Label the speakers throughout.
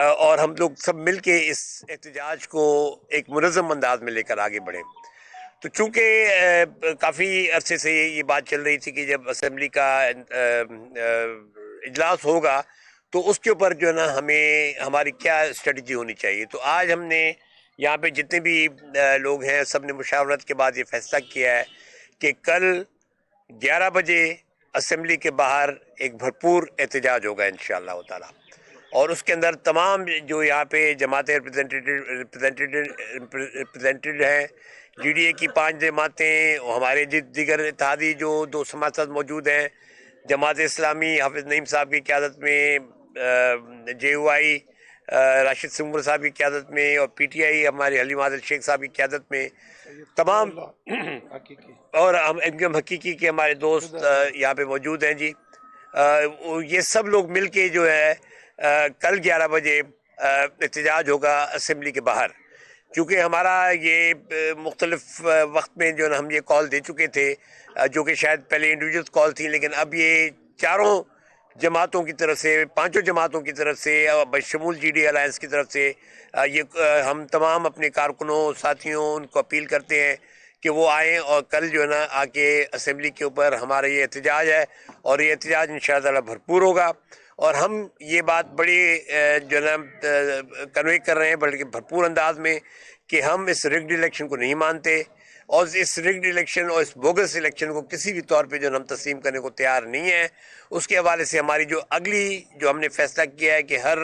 Speaker 1: اور ہم لوگ سب مل کے اس احتجاج کو ایک منظم انداز میں لے کر آگے بڑھیں. تو چونکہ کافی عرصے سے یہ بات چل رہی تھی کہ جب اسمبلی کا اجلاس ہوگا تو اس کے اوپر جو ہے نا ہمیں ہماری کیا اسٹریٹجی ہونی چاہیے. تو آج ہم نے یہاں پہ جتنے بھی لوگ ہیں سب نے مشاورت کے بعد یہ فیصلہ کیا ہے کہ کل 11 بجے اسمبلی کے باہر ایک بھرپور احتجاج ہوگا انشاءاللہ تعالی. اور اس کے اندر تمام جو یہاں پہ جماعتیں ریپرزینٹیڈ ہیں، جی ڈی اے کی 5 جماعتیں، ہمارے دیگر اتحادی جو 2 سماجات موجود ہیں، جماعت اسلامی حافظ نعیم صاحب کی قیادت میں، جے او آئی راشد سنگر صاحب کی قیادت میں، اور پی ٹی آئی ہمارے حلیم عادل شیخ صاحب کی قیادت میں، تمام اور ہم ایم حقیقی کے ہمارے دوست یہاں پہ موجود ہیں جی. یہ سب لوگ مل کے جو ہے کل 11 بجے احتجاج ہوگا اسمبلی کے باہر. کیونکہ ہمارا یہ مختلف وقت میں جو ہم یہ کال دے چکے تھے، جو کہ شاید پہلے انڈیویجول کال تھی، لیکن اب یہ چاروں جماعتوں کی طرف سے، 5 جماعتوں کی طرف سے، بشمول جی ڈی الائنس کی طرف سے، یہ ہم تمام اپنے کارکنوں ساتھیوں ان کو اپیل کرتے ہیں کہ وہ آئیں اور کل جو ہے نا آ کے اسمبلی کے اوپر ہمارا یہ احتجاج ہے، اور یہ احتجاج انشاءاللہ تعالی بھرپور ہوگا. اور ہم یہ بات بڑی جو ہے نا کنوے کر رہے ہیں بلکہ بھرپور انداز میں کہ ہم اس رگڈ الیکشن کو نہیں مانتے، اور اس رگڈ الیکشن اور اس بوگس الیکشن کو کسی بھی طور پہ جو ہم تسلیم کرنے کو تیار نہیں ہیں. اس کے حوالے سے ہماری جو اگلی جو ہم نے فیصلہ کیا ہے کہ ہر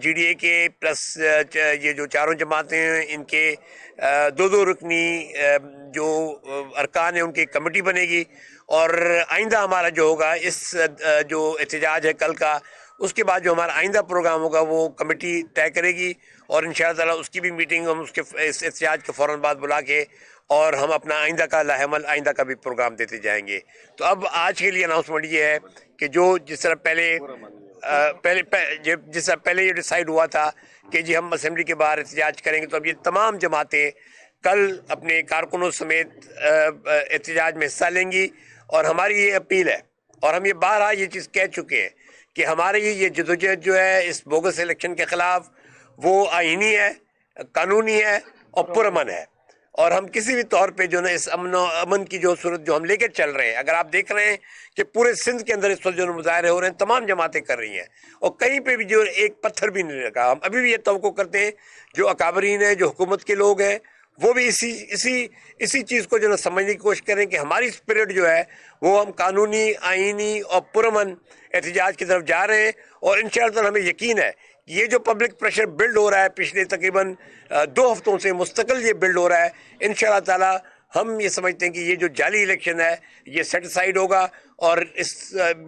Speaker 1: جی ڈی اے کے پلس یہ جو چاروں جماعتیں ہیں ان کے 2 رکنی جو ارکان ہیں ان کی کمیٹی بنے گی. اور آئندہ ہمارا جو ہوگا اس جو احتجاج ہے کل کا، اس کے بعد جو ہمارا آئندہ پروگرام ہوگا وہ کمیٹی طے کرے گی، اور انشاءاللہ تعالی اس کی بھی میٹنگ ہم اس احتجاج کے فوراً بعد بلا کے اور ہم اپنا آئندہ کا لاحمل آئندہ کا بھی پروگرام دیتے جائیں گے. تو اب آج کے لیے اناؤنسمنٹ یہ ہے کہ جس طرح پہلے یہ ڈیسائیڈ ہوا تھا کہ جی ہم اسمبلی کے باہر احتجاج کریں گے، تو اب یہ تمام جماعتیں کل اپنے کارکنوں سمیت احتجاج میں حصہ لیں گی. اور ہماری یہ اپیل ہے، اور ہم یہ بارہا یہ چیز کہہ چکے ہیں کہ ہماری یہ جدوجہد جو ہے اس بوگس الیکشن کے خلاف وہ آئینی ہے، قانونی ہے اور پرامن ہے. اور ہم کسی بھی طور پہ جو نا اس امن کی جو صورت جو ہم لے کے چل رہے ہیں، اگر آپ دیکھ رہے ہیں کہ پورے سندھ کے اندر اس وقت جو مظاہرے ہو رہے ہیں تمام جماعتیں کر رہی ہیں، اور کہیں پہ بھی جو ایک پتھر بھی نہیں لگا. ہم ابھی بھی یہ توقع کرتے ہیں جو اکابرین ہیں، جو حکومت کے لوگ ہیں، وہ بھی اسی چیز کو جو نا سمجھنے کی کوشش کریں کہ ہماری اسپرٹ جو ہے وہ ہم قانونی، آئینی اور پرامن احتجاج کی طرف جا رہے ہیں. اور انشاءاللہ تعالی ہمیں یقین ہے کہ یہ جو پبلک پریشر بلڈ ہو رہا ہے پچھلے تقریباً 2 ہفتوں سے مستقل یہ بلڈ ہو رہا ہے، انشاءاللہ تعالی ہم یہ سمجھتے ہیں کہ یہ جو جعلی الیکشن ہے یہ سیٹسفائیڈ ہوگا، اور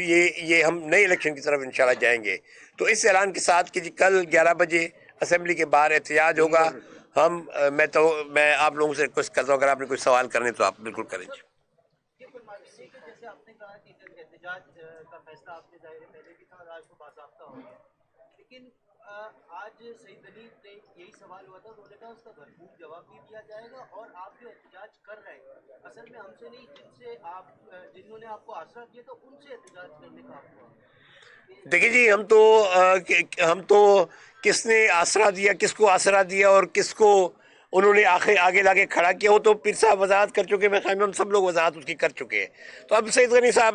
Speaker 1: یہ ہم نئے الیکشن کی طرف انشاءاللہ جائیں گے. تو اس اعلان کے ساتھ کہ جی کل 11 بجے اسمبلی کے باہر احتجاج ہوگا، میں آپ لوگوں سے ریکویسٹ کرتا ہوں اگر آپ نے کوئی سوال کرنے تو آپ بالکل کریں.
Speaker 2: جیسے آپ نے کہا کہ احتجاج کا فیصلہ آپ نے ظاہر پہلے بھی تھا اور آج کو باضابطہ ہو گیا، لیکن آج سعید علی نے یہی سوال ہوا تھا، انہوں نے کہا اس کا بھرپور جواب بھی دیا جائے گا، اور آپ جو احتجاج کر رہے ہیں اصل میں ہم سے نہیں، جنہوں نے آپ کو آسرا دیا تو ان سے احتجاج کرنے کا آپ کو.
Speaker 1: دیکھیے جی ہم تو کس نے آسرا دیا، کس کو آسرا دیا اور کس کو انہوں نے آگے لاگے کھڑا کیا، وہ تو پیر صاحب وضاحت کر چکے، میں خیال میں ہم سب لوگ وضاحت اس کی کر چکے ہیں. تو اب سعید غنی صاحب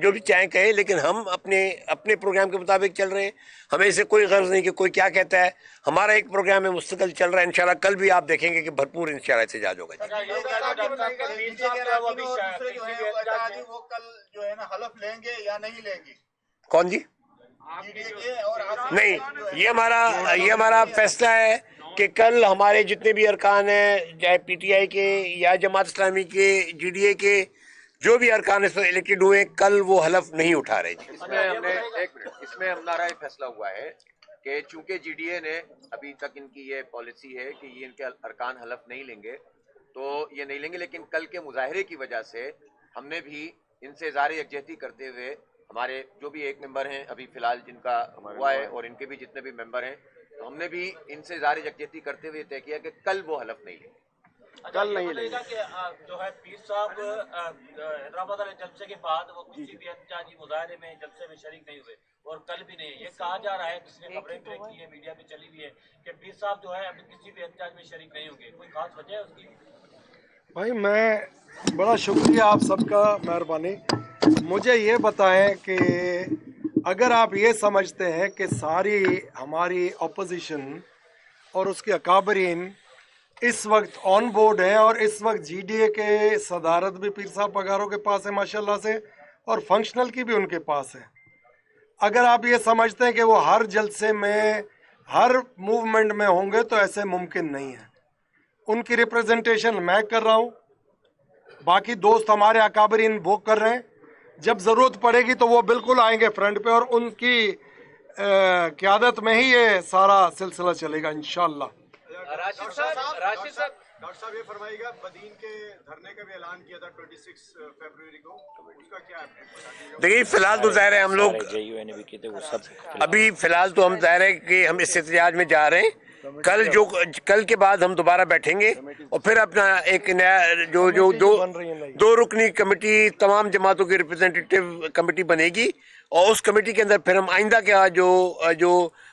Speaker 1: جو بھی چاہیں کہیں، لیکن ہم اپنے پروگرام کے مطابق چل رہے ہیں. ہمیں اسے کوئی غرض نہیں کہ کوئی کیا کہتا ہے. ہمارا ایک پروگرام ہے مستقل چل رہا ہے، انشاءاللہ کل بھی آپ دیکھیں گے کہ بھرپور انشاءاللہ احتجاج ہوگا. کون جی؟ نہیں، یہ ہمارا فیصلہ ہے کہ کل ہمارے جتنے بھی ارکان ہیں، چاہے پی ٹی آئی کے یا جماعت اسلامی کے، جی ڈی اے کے جو بھی ارکان اس وقت الیکٹڈ ہوئے، کل وہ حلف نہیں اٹھا رہے.
Speaker 3: اس میں ہمارا یہ فیصلہ ہوا ہے کہ چونکہ جی ڈی اے نے ابھی تک ان کی یہ پالیسی ہے کہ یہ ان کے ارکان حلف نہیں لیں گے، تو یہ نہیں لیں گے، لیکن کل کے مظاہرے کی وجہ سے ہم نے بھی ان سے اظہار یکجہتی کرتے ہوئے ہمارے جو بھی ایک ممبر ہیں ابھی فی الحال جن کا ہوا ہے اور ان کے بھی جتنے بھی ممبر ہیں، تو ہم نے بھی ان سے اظہار یکجہتی کرتے ہوئے طے کیا کہ کل وہ حلف نہیں لیں گے.
Speaker 2: کل نہیں لے گا کہ جو ہے پیر صاحب حیدرآباد والے جلسے کے بعد وہ کسی بھی احتجاجی مظاہرے میں جلسے میں شریک نہیں ہوئے،
Speaker 4: اور کل بھی نہیں. یہ کہا جا رہا ہے, کسی نے خبریں بریک کی ہے, میڈیا پہ چلی ہوئی ہے کہ پیر صاحب جو ہے ابھی کسی بھی احتجاج میں شریک نہیں ہوں گے. کوئی خاص وجہ ہے اس کی؟
Speaker 5: بھائی میں بڑا شکریہ آپ سب کا, مہربانی. مجھے یہ بتائیں کہ اگر آپ یہ سمجھتے ہیں کہ ساری ہماری اپوزیشن اور اس کے اکابرین اس وقت آن بورڈ ہیں, اور اس وقت جی ڈی اے کے صدارت بھی پیر صاحب پگاروں کے پاس ہے ماشاءاللہ سے, اور فنکشنل کی بھی ان کے پاس ہے, اگر آپ یہ سمجھتے ہیں کہ وہ ہر جلسے میں ہر موومنٹ میں ہوں گے تو ایسے ممکن نہیں ہے. ان کی ریپریزنٹیشن میں کر رہا ہوں, باقی دوست ہمارے اکابرین وہ کر رہے ہیں. جب ضرورت پڑے گی تو وہ بالکل آئیں گے فرنٹ پہ, اور ان کی قیادت میں ہی یہ سارا سلسلہ چلے گا انشاءاللہ.
Speaker 4: راشد صاحب
Speaker 6: ڈاکٹر صاحب یہ فرمائیے گا, بدین کے دھرنے کا بھی اعلان کیا تھا 26 فروری کو, اس کا کیا ہے؟
Speaker 1: دیکھیے فی الحال تو ظاہر ہے ہم لوگ ابھی فی الحال تو ہم ظاہر ہے کہ ہم اس احتجاج میں جا رہے ہیں. کل کے بعد ہم دوبارہ بیٹھیں گے اور پھر اپنا ایک نیا جو دو رکنی کمیٹی, تمام جماعتوں کی ریپرزینٹیٹیو کمیٹی بنے گی, اور اس کمیٹی کے اندر پھر ہم آئندہ کیا جو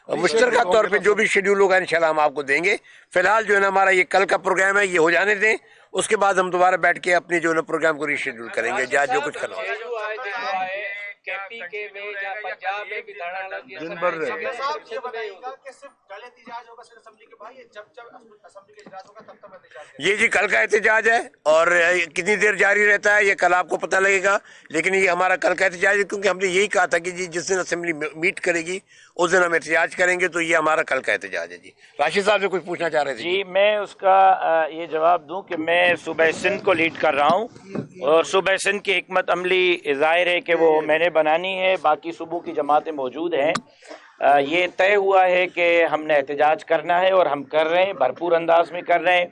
Speaker 1: مشترکہ طور پہ جو بھی شیڈول ہوگا انشاءاللہ ہم آپ کو دیں گے. فی الحال جو ہے نا ہمارا یہ کل کا پروگرام ہے, یہ ہو جانے دیں, اس کے بعد ہم دوبارہ بیٹھ کے اپنے جو ہے نا پروگرام کو ری شیڈول کریں گے, جہاں جو کچھ کرنا ہوگا.
Speaker 2: صاحب یہ بتائیے گا کہ صرف کل احتجاج ہوگا صرف اسمبلی کے باہر, جب اسمبلی کا اجلاس ہوگا تب احتجاج کریں گے؟
Speaker 1: یہ جی کل کا احتجاج ہے, اور کتنی دیر جاری رہتا ہے یہ کل آپ کو پتہ لگے گا, لیکن یہ ہمارا کل کا احتجاج ہے, کیونکہ ہم نے یہی کہا تھا کہ جی جس دن اسمبلی میٹ کرے گی اس دن ہم احتجاج کریں گے, تو یہ ہمارا کل کا احتجاج ہے. جی راشد صاحب سے کچھ پوچھنا چاہ رہے تھے.
Speaker 7: جی میں اس کا یہ جواب دوں کہ میں صوبہ سندھ کو لیڈ کر رہا ہوں, اور صوبہ سندھ کی حکمت عملی ظاہر ہے کہ وہ میں نے بنانی ہے, باقی صوبوں کی جماعتیں موجود ہیں. یہ طے ہوا ہے کہ ہم نے احتجاج کرنا ہے, اور ہم کر رہے ہیں, بھرپور انداز میں کر رہے ہیں.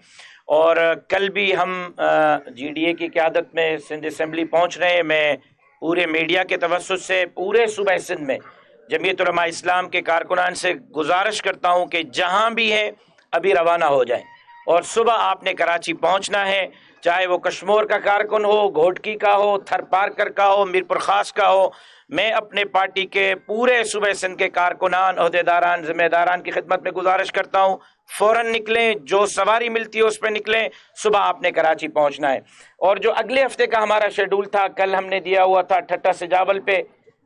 Speaker 7: اور کل بھی ہم جی ڈی اے کی قیادت میں سندھ اسمبلی پہنچ رہے ہیں. میں پورے میڈیا کے توسط سے پورے صوبہ سندھ میں جمعیت علماء اسلام کے کارکنان سے گزارش کرتا ہوں کہ جہاں بھی ہے ابھی روانہ ہو جائیں, اور صبح آپ نے کراچی پہنچنا ہے, چاہے وہ کشمور کا کارکن ہو, گھوٹکی کا ہو, تھر پارکر کا ہو, میر پور خاص کا ہو. میں اپنے پارٹی کے پورے صوبہ سندھ کے کارکنان, عہدیداران, ذمہ داران کی خدمت میں گزارش کرتا ہوں, فوراً نکلیں, جو سواری ملتی ہے اس پہ نکلیں. صبح آپ نے کراچی پہنچنا ہے. اور جو اگلے ہفتے کا ہمارا شیڈول تھا, کل ہم نے دیا ہوا تھا ٹھٹا سے جاول پہ,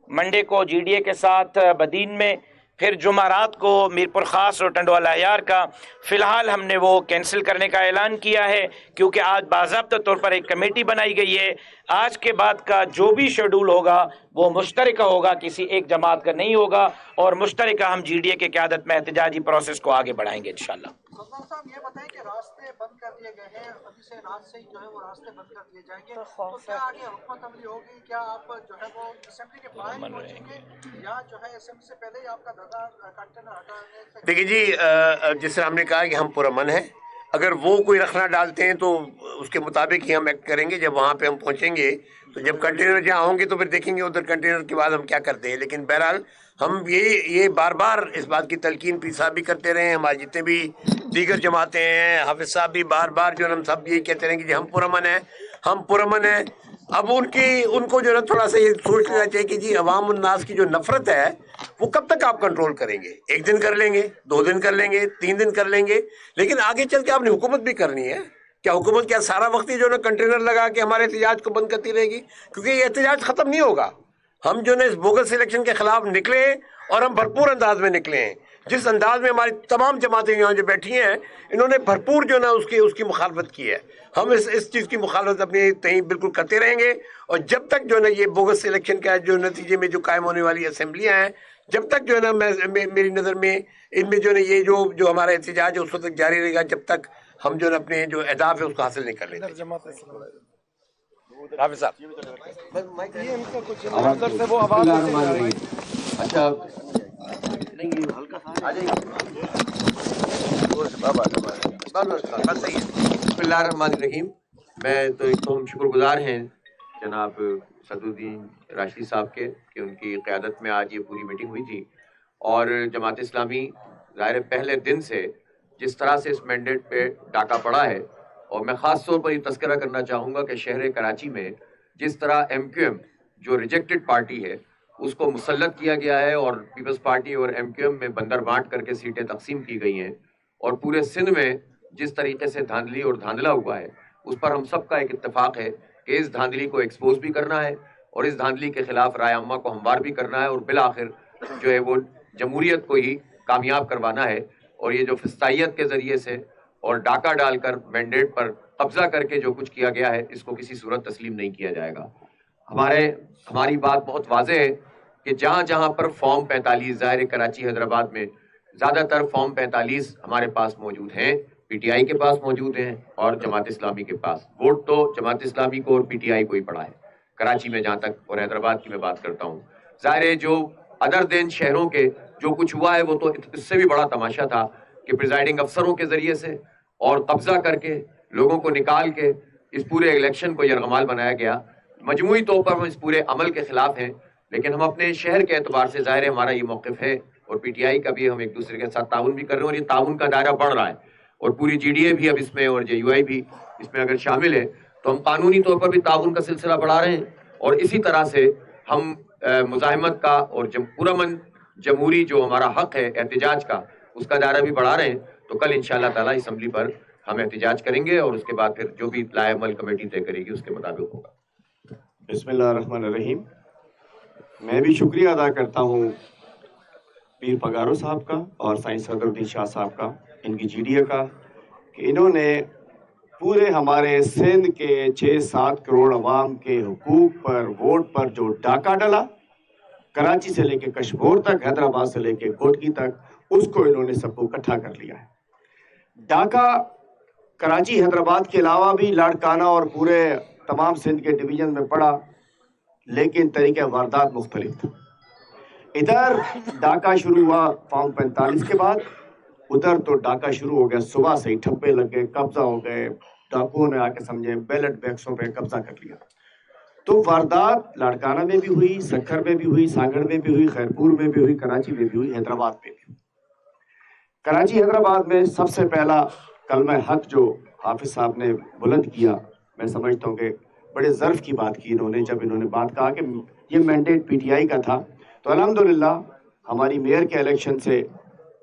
Speaker 7: منڈے کو جی ڈی اے کے ساتھ بدین میں, پھر جمعرات کو میر پور خاص اور ٹنڈوالا عیار کا. فی الحال ہم نے وہ کینسل کرنے کا اعلان کیا ہے, کیونکہ آج باضابطہ طور پر ایک کمیٹی بنائی گئی ہے. آج کے بعد کا جو بھی شیڈول ہوگا وہ مشترکہ ہوگا, کسی ایک جماعت کا نہیں ہوگا, اور مشترکہ ہم جی ڈی اے کی قیادت میں احتجاجی پروسیس کو آگے بڑھائیں گے انشاءاللہ.
Speaker 2: سلطان صاحب یہ بتائیں کہ راستے بند کر دیے گئے ہیں, ابھی سے رات سے ہی جو ہے وہ راستے بند کر دیے جائیں گے, تو کیا آگے حکمت عملی ہوگی؟ کیا آپ جو ہے وہ اسمبلی کے باہر ہی پہنچیں گے, یا جو ہے اسمبلی سے پہلے ہی آپ کا دھرنا کنٹینر ہٹانے؟
Speaker 1: دیکھیے جی, جس طرح ہم نے کہا کہ ہم پرامن ہیں, اگر وہ کوئی رکھنا ڈالتے ہیں تو اس کے مطابق ہی ہم ایکٹ کریں گے. جب وہاں پہ ہم پہنچیں گے تو جب کنٹینر جہاں ہوں گے تو پھر دیکھیں گے ادھر کنٹینر کے بعد ہم کیا کرتے ہیں. لیکن بہرحال ہم یہ بار بار اس بات کی تلقین پیر صاحب بھی کرتے رہے ہیں, ہمارے جتنے بھی دیگر جماعتیں ہیں, حافظ صاحب بھی بار بار جو ہے ہم سب یہی کہتے رہے کہ جی ہم پرامن ہیں, ہم پرامن ہیں. اب ان کو جو ہے تھوڑا سا یہ سوچ لینا چاہیے کہ جی عوام الناس کی جو نفرت ہے وہ کب تک آپ کنٹرول کریں گے. ایک دن کر لیں گے, 2 دن کر لیں گے, 3 دن کر لیں گے, لیکن آگے چل کے آپ نے حکومت بھی کرنی ہے. کیا حکومت کیا سارا وقت ہی جو ہے نا کنٹینر لگا کے ہمارے احتجاج کو بند کرتی رہے گی؟ کیونکہ یہ احتجاج ختم نہیں ہوگا. ہم جو ہے اس بوگس الیکشن کے خلاف نکلے ہیں, اور ہم بھرپور انداز میں نکلے ہیں. جس انداز میں ہماری تمام جماعتیں یہاں جو بیٹھی ہیں انہوں نے بھرپور جو ہے نا اس کی مخالفت کی ہے. ہم اس چیز کی مخالفت اپنی تئیں بالکل کرتے رہیں گے, اور جب تک جو ہے نا یہ بوگس الیکشن کا جو نتیجے میں جو قائم ہونے والی اسمبلیاں ہیں, جب تک جو ہے نا میری نظر میں ان میں جو ہے نا یہ جو ہمارا احتجاج ہے اس وقت تک جاری رہے گا جب تک ہم جو ہے نا اپنے جو اہداف ہے اس کو حاصل نہیں کر لیتے. حافظ صاحب
Speaker 5: یہ ان کا کچھ نظر سے وہ آواز نہیں آ رہی.
Speaker 3: اچھا بسم اللہ الرحمن الرحیم. میں تو ایک تو ہم شکر گزار ہیں جناب صدر الدین راشدی صاحب کے کہ ان کی قیادت میں آج یہ پوری میٹنگ ہوئی تھی, اور جماعت اسلامی ظاہر پہلے دن سے جس طرح سے اس مینڈیٹ پہ ڈاکہ پڑا ہے, اور میں خاص طور پر یہ تذکرہ کرنا چاہوں گا کہ شہر کراچی میں جس طرح ایم کیو ایم جو ریجیکٹڈ پارٹی ہے اس کو مسلط کیا گیا ہے اور پیپلز پارٹی اور MQM میں بندر بانٹ کر کے سیٹیں تقسیم کی گئی ہیں، اور پورے سندھ میں جس طریقے سے دھاندلی اور دھاندلا ہوا ہے اس پر ہم سب کا ایک اتفاق ہے کہ اس دھاندلی کو ایکسپوز بھی کرنا ہے اور اس دھاندلی کے خلاف رائے عامہ کو ہموار بھی کرنا ہے، اور بالآخر جو ہے وہ جمہوریت کو ہی کامیاب کروانا ہے۔ اور یہ جو فسطائیت کے ذریعے سے اور ڈاکہ ڈال کر مینڈیٹ پر قبضہ کر کے جو کچھ کیا گیا ہے اس کو کسی صورت تسلیم نہیں کیا جائے گا۔ ہماری بات بہت واضح ہے کہ جہاں جہاں پر فارم 45 ظاہر کراچی حیدرآباد میں زیادہ تر فارم 45 ہمارے پاس موجود ہیں، PTI کے پاس موجود ہیں اور جماعت اسلامی کے پاس۔ ووٹ تو جماعت اسلامی کو اور PTI کو ہی پڑا ہے کراچی میں، جہاں تک اور حیدرآباد کی میں بات کرتا ہوں۔ ظاہر ہے جو ادر دین شہروں کے جو کچھ ہوا ہے وہ تو اس سے بھی بڑا تماشا تھا کہ پریزائڈنگ افسروں کے ذریعے سے اور قبضہ کر کے لوگوں کو نکال کے اس پورے الیکشن کو یرغمال بنایا گیا۔ مجموعی طور پر ہم اس پورے عمل کے خلاف ہیں، لیکن ہم اپنے شہر کے اعتبار سے ظاہر ہے ہمارا یہ موقف ہے، اور PTI کا بھی ہم ایک دوسرے کے ساتھ تعاون بھی کر رہے ہیں، اور یہ تعاون کا دائرہ بڑھ رہا ہے، اور پوری GDA بھی اب اس میں اور JUI بھی اس میں اگر شامل ہے تو ہم قانونی طور پر بھی تعاون کا سلسلہ بڑھا رہے ہیں، اور اسی طرح سے ہم مزاحمت کا اور پرامن جمہوری جو ہمارا حق ہے احتجاج کا اس کا دائرہ بھی بڑھا رہے ہیں۔ تو کل انشاءاللہ تعالی اسمبلی پر ہم احتجاج کریں گے اور اس کے بعد پھر جو بھی لائحہ عمل کمیٹی طے کرے گی اس کے مطابق ہوگا۔
Speaker 8: بسم اللہ الرحمن الرحیم۔ میں بھی شکریہ ادا کرتا ہوں پیر پگارو صاحب کا اور سائنس صدر الدین شاہ صاحب کا، ان کی GDA کا، کہ انہوں نے پورے ہمارے سندھ کے 6-7 کروڑ عوام کے حقوق پر، ووٹ پر جو ڈاکہ ڈلا، کراچی سے لے کے کشمور تک، حیدرآباد سے لے کے کوٹکی تک، اس کو انہوں نے سب کو اکٹھا کر لیا ہے۔ ڈاکہ کراچی حیدرآباد کے علاوہ بھی لاڑکانہ اور پورے تمام سندھ کے ڈویژن میں پڑا، لیکن طریقہ واردات مختلف تھا۔ ادھر ڈاکہ شروع ہوا فارم 45 کے بعد، ادھر تو ڈاکہ شروع ہو گیا صبح سے ہی، ٹھپے لگ گئے، قبضہ ہو گئے، ڈاکوؤں نے آ کے سمجھے بیلٹ بیکسوں پہ قبضہ کر لیا۔ تو واردات لاڑکانہ میں بھی ہوئی، سکھر میں بھی ہوئی، سانگڑ میں بھی ہوئی، خیرپور میں بھی ہوئی، کراچی میں بھی ہوئی، حیدرآباد میں بھی ہوئی۔ کراچی حیدرآباد میں سب سے پہلا کلمہ حق جو حافظ صاحب نے بلند کیا، میں سمجھتا ہوں کہ بڑے ظرف کی بات کی انہوں نے، جب انہوں نے بات کہا کہ یہ مینڈیٹ PTI کا تھا۔ تو الحمدللہ ہماری میئر کے الیکشن سے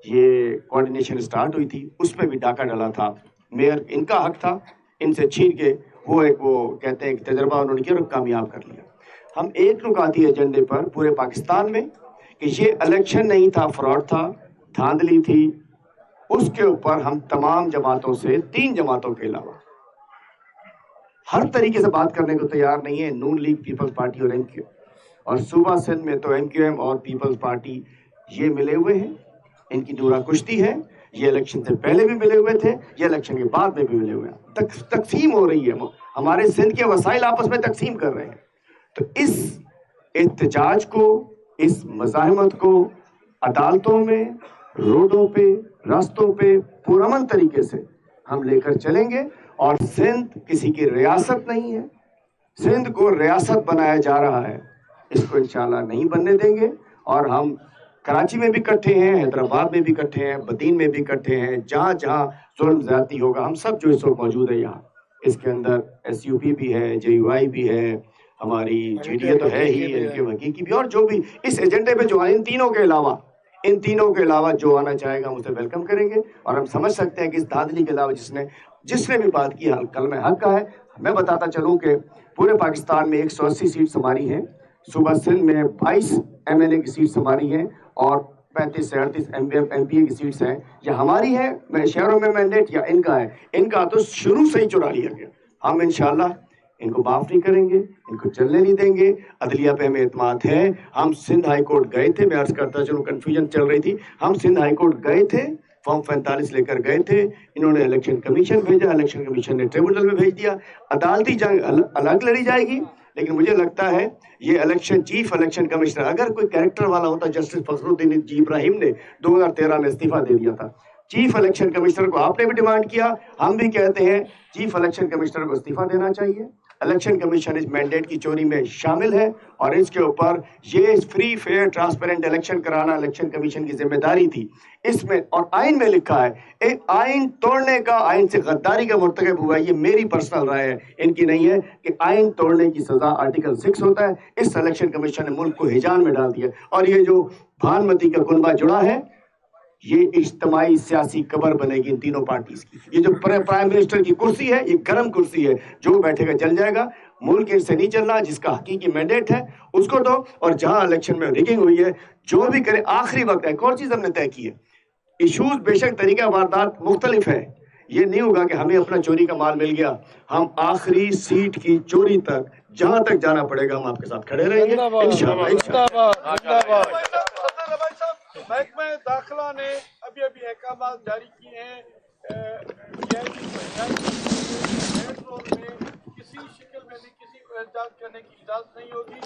Speaker 8: یہ کوارڈینیشن سٹارٹ ہوئی تھی، اس میں بھی ڈاکہ ڈلا تھا۔ میئر ان کا حق تھا، ان سے چھین کے وہ کہتے ہیں کہ تجربہ انہوں نے کیا اور کامیاب کر لیا۔ ہم ایک نکاتی ایجنڈے پر پورے پاکستان میں کہ یہ الیکشن نہیں تھا، فراڈ تھا، دھاندلی تھی، اس کے اوپر ہم تمام جماعتوں سے، 3 جماعتوں کے علاوہ ہر طریقے سے بات کرنے کو تیار نہیں ہے، نون لیگ، پیپلز پارٹی اور MQM، اور صوبہ سندھ میں تو MQM اور پیپلز پارٹی یہ ملے ہوئے ہیں، ان کی دورہ کشتی ہے۔ یہ الیکشن سے پہلے بھی ملے ہوئے تھے، یہ الیکشن کے بعد میں بھی ملے ہوئے ہیں، تقسیم ہو رہی ہے، ہمارے سندھ کے وسائل آپس میں تقسیم کر رہے ہیں۔ تو اس احتجاج کو، اس مزاحمت کو عدالتوں میں، روڈوں پہ، راستوں پہ پرامن طریقے سے ہم لے کر چلیں گے، اور سندھ کسی کی ریاست نہیں ہے، سندھ کو ریاست بنایا جا رہا ہے، اس کو انشاءاللہ نہیں بننے دیں گے۔ اور ہم کراچی میں بھی اکٹھے ہیں، حیدرآباد میں بھی اکٹھے ہیں، بدین میں بھی اکٹھے ہیں، جہاں جہاں ظلم زیادتی ہوگا ہم سب جو اس وقت موجود ہیں یہاں، اس کے اندر SUP بھی ہے، JUI بھی ہے، ہماری GDA تو ہے ہی، MQM حقیقی بھی، اور جو بھی اس ایجنڈے پہ جو ان تینوں کے علاوہ جو آنا چاہے گا ہم اسے ویلکم کریں گے۔ اور ہم سمجھ سکتے ہیں کہ اس دھاندلی کے علاوہ جس نے بھی بات کی کلمہ حق کا ہے۔ میں بتاتا چلوں کہ پورے پاکستان میں 180 سیٹس ہماری ہیں، صوبہ سندھ میں 22 MLA کی سیٹس ہماری ہیں، اور 35 سے 38 MPA کی سیٹس ہیں۔ یہ ہماری ہے شہروں میں مینڈیٹ یا ان کا ہے؟ ان کا تو شروع سے ہی چرا لیا گیا۔ ہم انشاءاللہ ان کو معاف نہیں کریں گے، ان کو چلنے نہیں دیں گے۔ عدلیہ پہ ہمیں اعتماد ہے۔ ہم سندھ ہائی کورٹ گئے تھے، میں عرض کرتا چلوں کنفیوژن چل رہی تھی، ہم سندھ ہائی کورٹ گئے تھے، فارم 45 لے کر گئے تھے، انہوں نے الیکشن کمیشن بھیجا، الیکشن کمیشن نے ٹریبونل میں بھیج دیا۔ عدالتی جنگ الگ لڑی جائے گی، لیکن مجھے لگتا ہے یہ الیکشن چیف الیکشن کمشنر اگر کوئی کریکٹر والا ہوتا، جسٹس فخر الدین جی ابراہیم نے 2013 میں استعفیٰ دے دیا تھا۔ چیف الیکشن کمشنر کو آپ نے بھی ڈیمانڈ کیا، ہم بھی کہتے ہیں چیف الیکشن کمشنر کو استعفیٰ دینا چاہیے، الیکشن کمیشن اس مینڈیٹ کی چوری میں شامل ہے اور اس کے اوپر یہ فری فیئر ٹرانسپیرنٹ الیکشن کرانا الیکشن کمیشن کی ذمہ داری تھی اس میں. اور آئین میں لکھا ہے ایک آئین توڑنے کا, آئین سے غداری کا مرتکب ہوا ہے. یہ میری پرسنل رائے ہے, ان کی نہیں ہے, کہ آئین توڑنے کی سزا آرٹیکل 6 ہوتا ہے. اس الیکشن کمیشن نے ملک کو ہیجان میں ڈال دیا. اور یہ جو بھانمتی کا کنبہ جڑا ہے یہ اجتماعی سیاسی قبر بنے گی ان تینوں پارٹیز کی. یہ جو پرائم منسٹر کی کرسی ہے یہ گرم کرسی ہے, جو بیٹھے گا جل جائے گا. ملک ان سے نہیں چل رہا, جس کا حقیقی مینڈیٹ ہے اس کو دو. اور جہاں الیکشن میں ریگنگ ہوئی ہے جو بھی کرے آخری وقت ہے. ایک اور چیز ہم نے طے کی ہے, ایشوز بے شک طریقہ واردات مختلف ہے, یہ نہیں ہوگا کہ ہمیں اپنا چوری کا مال مل گیا. ہم آخری سیٹ کی چوری تک جہاں تک جانا پڑے گا ہم آپ کے ساتھ کھڑے رہیں گے انشاءاللہ.
Speaker 5: محکمہ داخلہ نے ابھی احکامات جاری کیے ہیں. کسی شکل میں بھی کسی کو احتجاج کرنے کی اجازت نہیں ہوگی.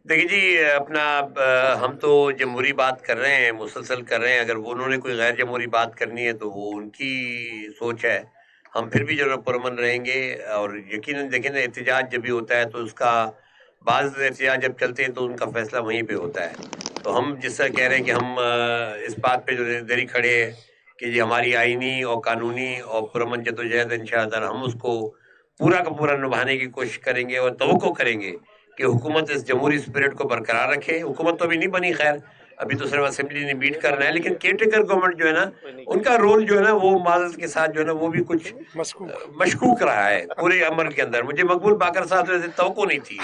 Speaker 1: دیکھیے جی, اپنا ہم تو جمہوری بات کر رہے ہیں, مسلسل کر رہے ہیں. اگر انہوں نے کوئی غیر جمہوری بات کرنی ہے تو وہ ان کی سوچ ہے. ہم پھر بھی جو پرامن رہیں گے. اور یقیناً دیکھیں نا, احتجاج جب بھی ہوتا ہے تو اس کا بعض احتجاج جب چلتے ہیں تو ان کا فیصلہ وہیں پہ ہوتا ہے. تو ہم جس طرح کہہ رہے ہیں کہ ہم اس بات پہ جو دری کھڑے ہیں کہ یہ ہماری آئینی اور قانونی اور پرامن جدوجہد انشاءاللہ ہم اس کو پورا کا پورا نبھانے کی کوشش کریں گے. اور توقع کریں گے کہ حکومت اس جمہوری اسپرٹ کو برقرار رکھے. حکومت تو ابھی نہیں بنی, خیر ابھی تو صرف اسمبلی نے میٹ کرنا ہے, لیکن کیئر ٹیکر گورنمنٹ جو ہے نا ان کا رول جو ہے نا وہ معذرت کے ساتھ جو ہے نا وہ بھی کچھ مشکوک رہا ہے پورے عمل کے اندر. مجھے مقبول باقر صاحب سے توقع نہیں تھی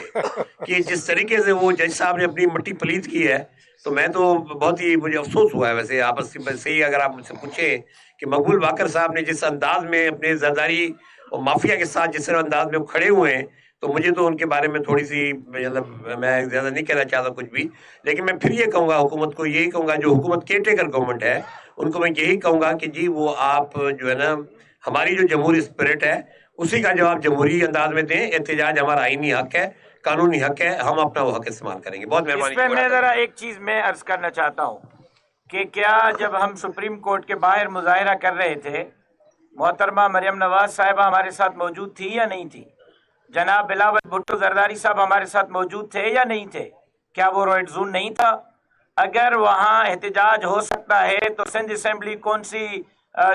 Speaker 1: کہ جس طریقے سے وہ جج صاحب نے اپنی مٹی پلیت کی ہے, تو میں تو بہت ہی مجھے افسوس ہوا ہے. ویسے آپس سے ہی اگر آپ مجھ سے پوچھیں کہ مقبول باقر صاحب نے جس انداز میں اپنے زرداری اور مافیا کے ساتھ جس طرح انداز میں کھڑے ہوئے ہیں, تو مجھے تو ان کے بارے میں تھوڑی سی مطلب میں زیادہ نہیں کہنا چاہتا کچھ بھی. لیکن میں پھر یہ کہوں گا حکومت کو, یہی کہوں گا جو حکومت کیئر ٹیکر گورنمنٹ ہے ان کو میں یہی کہوں گا کہ جی وہ آپ جو ہے نا ہماری جو جمہوری اسپرٹ ہے اسی کا جواب جمہوری انداز میں دیں. احتجاج ہمارا آئینی حق ہے, قانونی حق ہے, ہم اپنا وہ حق استعمال کریں گے. بہت مہربانی.
Speaker 7: اس پہ میں ذرا ایک چیز میں عرض کرنا چاہتا ہوں کہ کیا جب ہم سپریم کورٹ کے باہر مظاہرہ کر رہے تھے محترمہ مریم نواز صاحبہ ہمارے ساتھ موجود تھی یا نہیں تھی؟ جناب بلاول بھٹو زرداری صاحب ہمارے ساتھ موجود تھے یا نہیں تھے؟ کیا وہ ریڈ زون نہیں تھا؟ اگر وہاں احتجاج ہو سکتا ہے تو سندھ اسمبلی کون سی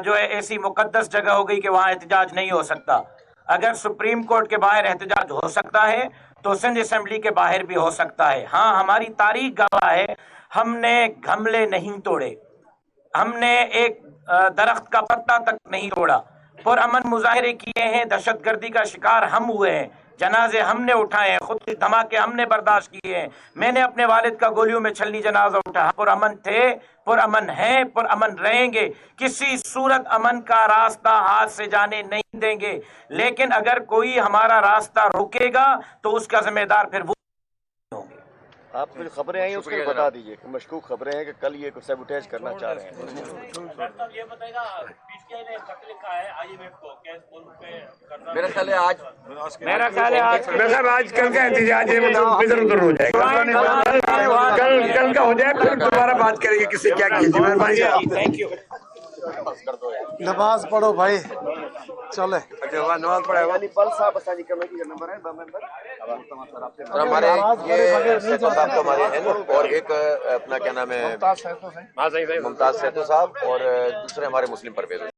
Speaker 7: جو ہے ایسی مقدس جگہ ہو گئی کہ وہاں احتجاج نہیں ہو سکتا؟ اگر سپریم کورٹ کے باہر احتجاج ہو سکتا ہے تو سندھ اسمبلی کے باہر بھی ہو سکتا ہے. ہاں, ہماری تاریخ گواہ ہے ہم نے گھملے نہیں توڑے, ہم نے ایک درخت کا پتا تک نہیں توڑا, پرامن مظاہرے کیے ہیں, دہشت گردی کا شکار ہم ہوئے ہیں, جنازے ہم نے اٹھائے ہیں, خود دھماکے ہم نے برداشت کیے ہیں. میں نے اپنے والد کا گولیوں میں چھلنی جنازہ اٹھایا. پرامن تھے, پرامن ہیں, پرامن رہیں گے. کسی صورت امن کا راستہ ہاتھ سے جانے نہیں دیں گے. لیکن اگر کوئی ہمارا راستہ روکے گا تو اس کا ذمہ دار پھر وہ ہوں گے.
Speaker 9: آپ کو جو خبریں آئی ہیں اس کو بتا دیجئے کہ مشکوک خبریں ہیں کہ کل یہ سیبوٹیج کرنا چاہ رہے ہیں.
Speaker 4: یہ بتائے گا پی ٹی آئی نے خط لکھا ہے آئی ایم ایف کو کہ ملک پہ
Speaker 3: میرا خیال ہے آج
Speaker 1: آج کل کا احتجاج ہے ادھر ادھر ہو جائے گا, کل کا ہو جائے پھر دوبارہ بات کریں گے کس سے کیا کیجیے. مہربانی.
Speaker 7: Thank you.
Speaker 5: نماز پڑھو بھائی, چلے
Speaker 1: نماز پڑھے گا.
Speaker 3: ہمارے یہ سیتو صاحب تو ہمارے ہیں اور ایک اپنا کیا نام ہے ممتاز سیتو صاحب اور دوسرے ہمارے مسلم پرویز.